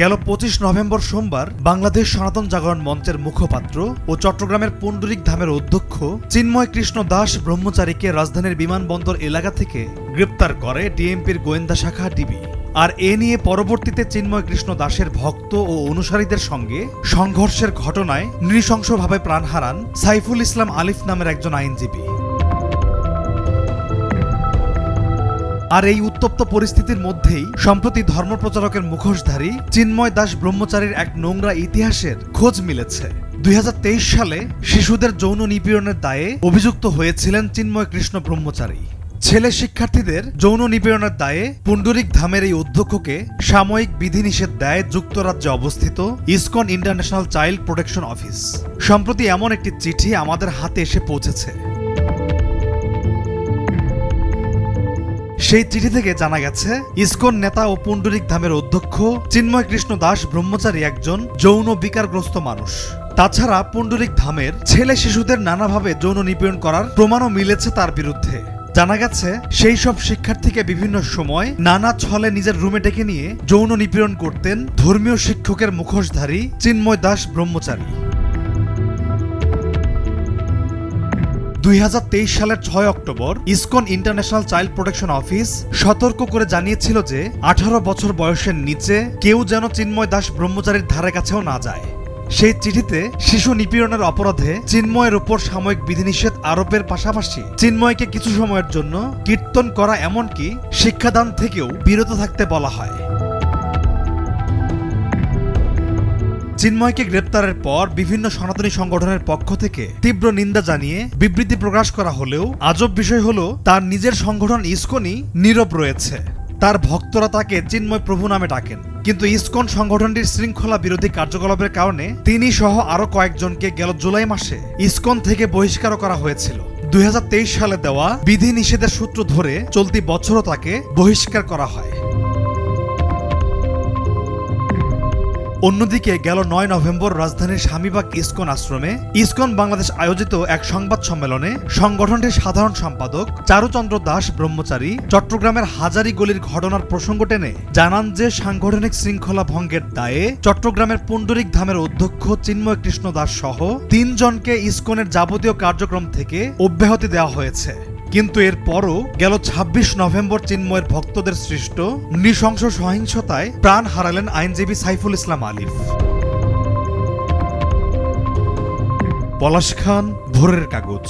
গেল ২৫ নভেম্বর সোমবার বাংলাদেশ সনাতন জাগরণ মঞ্চের মুখপাত্র ও চট্টগ্রামের পুণ্ডরিক ধামের অধ্যক্ষ চিন্ময় কৃষ্ণ দাস ব্রহ্মচারীকে রাজধানীর বিমানবন্দর এলাকা থেকে গ্রেপ্তার করে ডিএমপির গোয়েন্দা শাখা ডিবি। আর এ নিয়ে পরবর্তীতে চিন্ময় কৃষ্ণ দাসের ভক্ত ও অনুসারীদের সঙ্গে সংঘর্ষের ঘটনায় নৃশংসভাবে প্রাণ হারান সাইফুল ইসলাম আলিফ নামের একজন আইনজীবী। আর এই উত্তপ্ত পরিস্থিতির মধ্যেই সম্প্রতি ধর্মপ্রচারকের মুখোশধারী চিন্ময় দাস ব্রহ্মচারীর এক নোংরা ইতিহাসের খোঁজ মিলেছে। ২০২৩ সালে শিশুদের যৌন নিপীড়নের দায়ে অভিযুক্ত হয়েছিলেন চিন্ময় কৃষ্ণ ব্রহ্মচারী। ছেলে শিক্ষার্থীদের যৌন নিপীড়নের দায়ে পুণ্ডরিক ধামের এই অধ্যক্ষকে সাময়িক বিধিনিষেধ দেয় যুক্তরাজ্যে অবস্থিত ISKCON international child protection office. সম্প্রতি এমন একটি চিঠি আমাদের হাতে এসে পৌঁছেছে। সেই চিঠি থেকে জানা গেছে, ইসকন নেতা ও পুণ্ডরিক ধামের অধ্যক্ষ চিন্ময় কৃষ্ণ দাস ব্রহ্মচারী একজন যৌন বিকারগ্রস্ত মানুষ। তাছাড়া পুণ্ডরিক ধামের ছেলে শিশুদের নানাভাবে যৌন নিপীড়ন করার প্রমাণও মিলেছে তার বিরুদ্ধে। জানা গেছে, সেই সব শিক্ষার্থীকে বিভিন্ন সময় নানা ছলে নিজের রুমে ডেকে নিয়ে যৌন নিপীড়ন করতেন ধর্মীয় শিক্ষকের মুখোশধারী চিন্ময় দাস ব্রহ্মচারী। ২০২৩ সালের ৬ October ISKCON international child protection office সতর্ক করে জানিয়েছিল যে ১৮ বছর বয়সের নিচে কেউ যেন চিন্ময় দাস ব্রহ্মচারীর ধারে কাছেও না যায়। সেই চিঠিতে শিশু নিপীড়নের অপরাধে চিন্ময়ের উপর সাময়িক বিধিনিষেধ আরোপের পাশাপাশি চিন্ময়কে কিছু সময়ের জন্য কীর্তন করা এমনকি শিক্ষাদান থেকেও বিরত থাকতে বলা হয়। চিন্ময়কে গ্রেপ্তারের পর বিভিন্ন সনাতনী সংগঠনের পক্ষ থেকে তীব্র নিন্দা জানিয়ে বিবৃতি প্রকাশ করা হলেও আজব বিষয় হলো, তার নিজের সংগঠন ইসকনই নীরব রয়েছে। তার ভক্তরা তাকে চিন্ময় প্রভু নামে ডাকেন, কিন্তু ইসকন সংগঠনটির শৃঙ্খলা বিরোধী কার্যকলাপের কারণে তিনি সহ আরো কয়েকজনকে গেল জুলাই মাসে ইসকন থেকে বহিষ্কার করা হয়েছিল। ২০২৩ সালে দেওয়া বিধি নিষেধের সূত্র ধরে চলতি বছরও তাকে বহিষ্কার করা হয়। অন্যদিকে গেল ৯ নভেম্বর রাজধানীর স্বামীবাগ ইসকন আশ্রমে ইসকন বাংলাদেশ আয়োজিত এক সংবাদ সম্মেলনে সংগঠনটির সাধারণ সম্পাদক চারুচন্দ্র দাস ব্রহ্মচারী চট্টগ্রামের হাজারী গলির ঘটনার প্রসঙ্গ টেনে জানান যে সাংগঠনিক শৃঙ্খলা ভঙ্গের দায়ে চট্টগ্রামের পুণ্ডরিক ধামের অধ্যক্ষ চিন্ময় কৃষ্ণ দাস সহ ৩ জনকে ইসকনের যাবতীয় কার্যক্রম থেকে অব্যাহতি দেওয়া হয়েছে। কিন্তু এরপরও গেল ২৬ নভেম্বর চিন্ময়ের ভক্তদের সৃষ্ট নৃশংস সহিংসতায় প্রাণ হারালেন আইনজীবী সাইফুল ইসলাম আলিফ। পলাশ খান, ভোরের কাগজ।